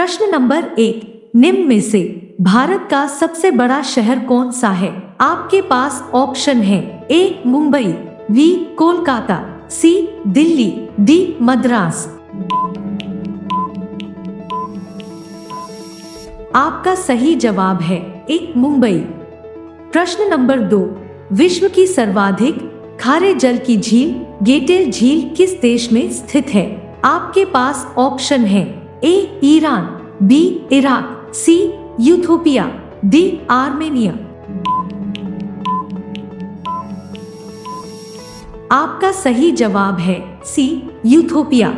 प्रश्न नंबर 1, निम्न में से भारत का सबसे बड़ा शहर कौन सा है? आपके पास ऑप्शन है। ए मुंबई, बी कोलकाता, सी दिल्ली, डी मद्रास। आपका सही जवाब है ए मुंबई। प्रश्न नंबर 2, विश्व की सर्वाधिक खारे जल की झील गेटेल झील किस देश में स्थित है? आपके पास ऑप्शन है। ए ईरान, बी इराक, सी यूथोपिया, डी आर्मेनिया। आपका सही जवाब है सी यूथोपिया।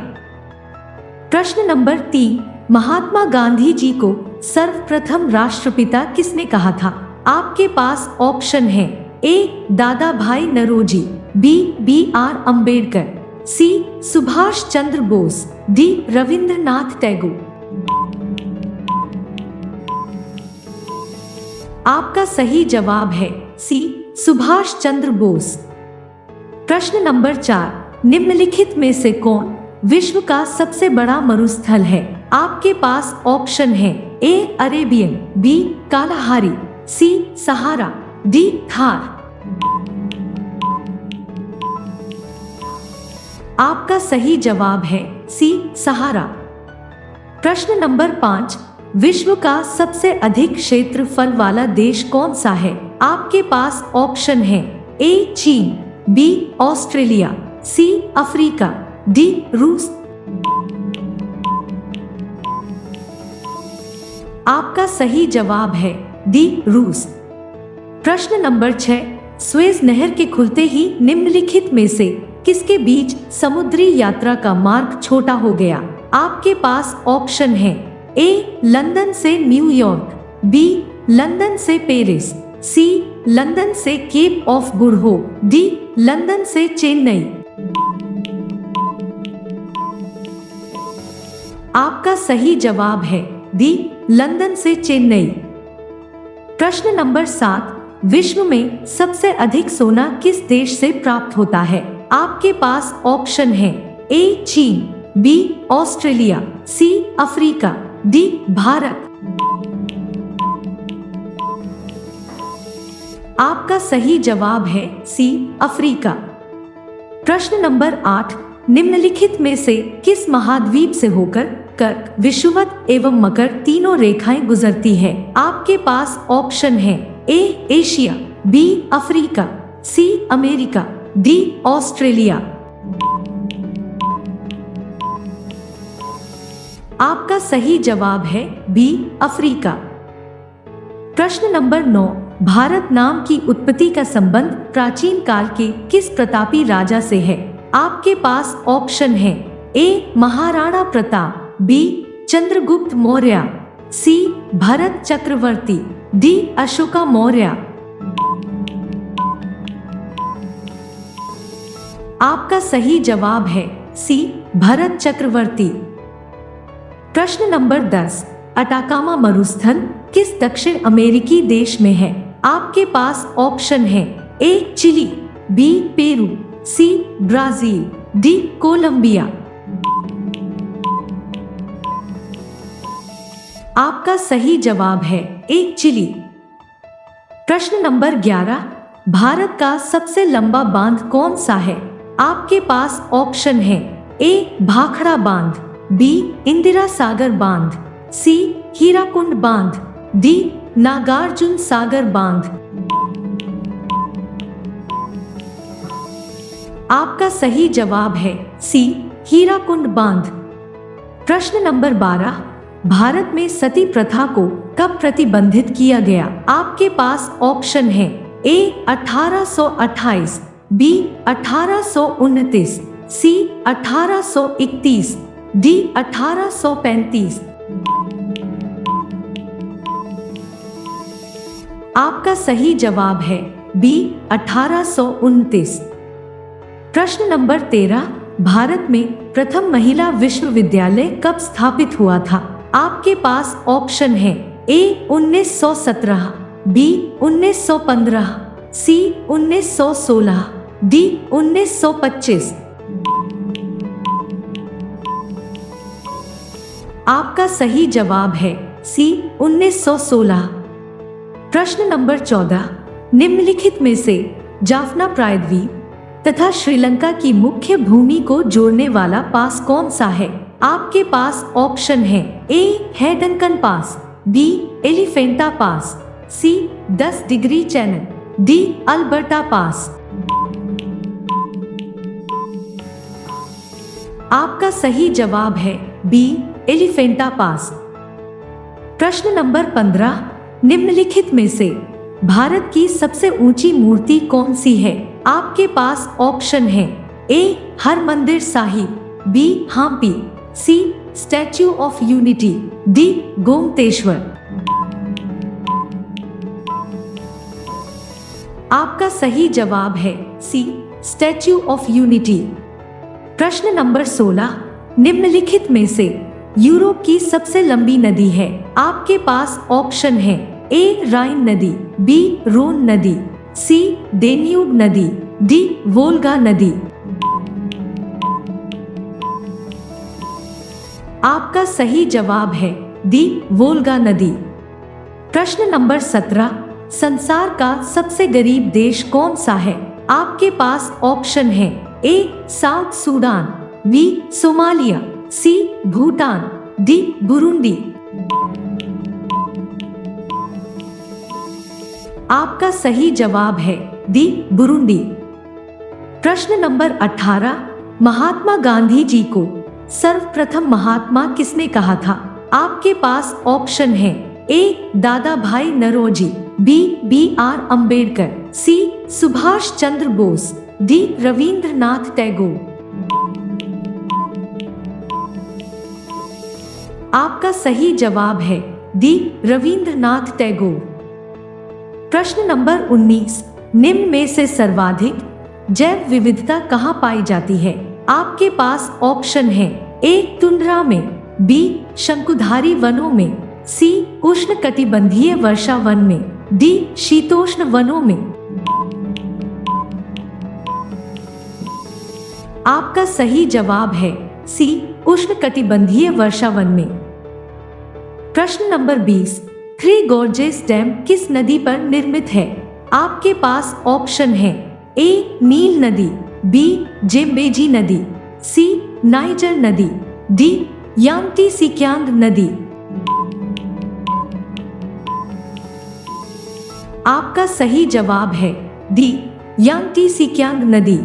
प्रश्न नंबर 3, महात्मा गांधी जी को सर्वप्रथम राष्ट्रपिता किसने कहा था? आपके पास ऑप्शन है। A Dadabhai Naoroji, B R Ambedkar, C Subhash Chandra Bose, D Rabindranath Tagore. आपका सही जवाब है सी सुभाष चंद्र बोस। प्रश्न नंबर 4, निम्नलिखित में से कौन विश्व का सबसे बड़ा मरुस्थल है? आपके पास ऑप्शन है। ए अरेबियन, बी कालाहारी, सी सहारा, डी थार। आपका सही जवाब है सी सहारा। प्रश्न नंबर 5, विश्व का सबसे अधिक क्षेत्रफल वाला देश कौन सा है? आपके पास ऑप्शन है। ए चीन, B Australia, C Africa, D रूस। आपका सही जवाब है डी रूस। प्रश्न नंबर 6, स्वेज नहर के खुलते ही निम्नलिखित में से किसके बीच समुद्री यात्रा का मार्ग छोटा हो गया? आपके पास ऑप्शन है। ए लंदन से न्यूयॉर्क, बी लंदन से पेरिस, सी लंदन से Cape of Good Hope, D London से चेन्नई। आपका सही जवाब है डी लंदन से चेन्नई। प्रश्न नंबर 7, विश्व में सबसे अधिक सोना किस देश से प्राप्त होता है? आपके पास ऑप्शन है। ए चीन, B Australia, C Africa, D Bharat. आपका सही जवाब है सी अफ्रीका। प्रश्न नंबर 8, निम्नलिखित में से किस महाद्वीप से होकर कर्क, विषुवत एवं मकर तीनों रेखाएं गुजरती है? आपके पास ऑप्शन है। A Asia, B Africa, C America, D Australia. आपका सही जवाब है बी अफ्रीका। प्रश्न नंबर 9, भारत नाम की उत्पत्ति का संबंध प्राचीन काल के किस प्रतापी राजा से है? आपके पास ऑप्शन है। ए महाराणा प्रताप, बी चंद्रगुप्त मौर्य, सी भरत चक्रवर्ती, डी अशोका मौर्य। आपका सही जवाब है सी भरत चक्रवर्ती। प्रश्न नंबर 10, अटाकामा मरुस्थल किस दक्षिण अमेरिकी देश में है? आपके पास ऑप्शन है। A Chile, B Peru, C Brazil, D Colombia. आपका सही जवाब है ए चिली। प्रश्न नंबर 11, भारत का सबसे लंबा बांध कौन सा है? आपके पास ऑप्शन है। ए भाखड़ा बांध, बी इंदिरा सागर बांध, सी हीराकुंड बांध, डी नागार्जुन सागर बांध। आपका सही जवाब है सी हीराकुंड बांध। प्रश्न नंबर 12, भारत में सती प्रथा को कब प्रतिबंधित किया गया? आपके पास ऑप्शन है। ए 1828, बी 1829, सी 1831, डी 1835। आपका सही जवाब है बी 1829। प्रश्न नंबर 13, भारत में प्रथम महिला विश्वविद्यालय कब स्थापित हुआ था? आपके पास ऑप्शन है। ए 1917, बी 1915, सी 1916, डी 1925। आपका सही जवाब है सी 1916। प्रश्न नंबर 14, निम्नलिखित में से जाफना प्रायद्वीप तथा श्रीलंका की मुख्य भूमि को जोड़ने वाला पास कौन सा है? आपके पास ऑप्शन है, ए है डंकन पास, बी एलिफेंटा पास, सी 10 डिग्री चैनल, डी अल्बर्टा पास। आपका सही जवाब है बी एलिफेंटा पास। प्रश्न नंबर 15, निम्नलिखित में से भारत की सबसे ऊंची मूर्ति कौन सी है? आपके पास ऑप्शन है, A Harmandir Sahib, B Hampi, C Statue of Unity, D Gommateshwara. आपका सही जवाब है सी स्टैच्यू ऑफ यूनिटी। प्रश्न नंबर 16, निम्नलिखित में से यूरोप की सबसे लंबी नदी है? आपके पास ऑप्शन है, ए राइन नदी, बी रोन नदी, सी डेन्यूब नदी, डी वोल्गा नदी। आपका सही जवाब है डी वोल्गा नदी। प्रश्न नंबर 17, संसार का सबसे गरीब देश कौन सा है? आपके पास ऑप्शन है, ए साउथ सूडान, बी सोमालिया, सी भूटान, डी बुरुंडी। आपका सही जवाब है डी बुरुंडी। प्रश्न नंबर 18, महात्मा गांधी जी को सर्वप्रथम महात्मा किसने कहा था? आपके पास ऑप्शन है, A Dadabhai Naoroji, B R Ambedkar, C Subhash Chandra Bose, D Rabindranath Tagore. आपका सही जवाब है डी रविंद्रनाथ टैगोर। प्रश्न नंबर 19, निम्न में से सर्वाधिक जैव विविधता कहाँ पाई जाती है? आपके पास ऑप्शन है, ए टुंड्रा में, बी शंकुधारी वनों में, सी उष्णकटिबंधीय वर्षा वन में, डी शीतोष्ण वनों में। आपका सही जवाब है सी उष्णकटिबंधीय वर्षा वन में। प्रश्न नंबर 20, थ्री गॉर्जेस डैम किस नदी पर निर्मित है? आपके पास ऑप्शन है, ए नील नदी, बी जेम्बेजी नदी, सी नाइजर नदी, डी यांगटी सिक्यांग नदी। आपका सही जवाब है डी यांगटी सिक्यांग नदी।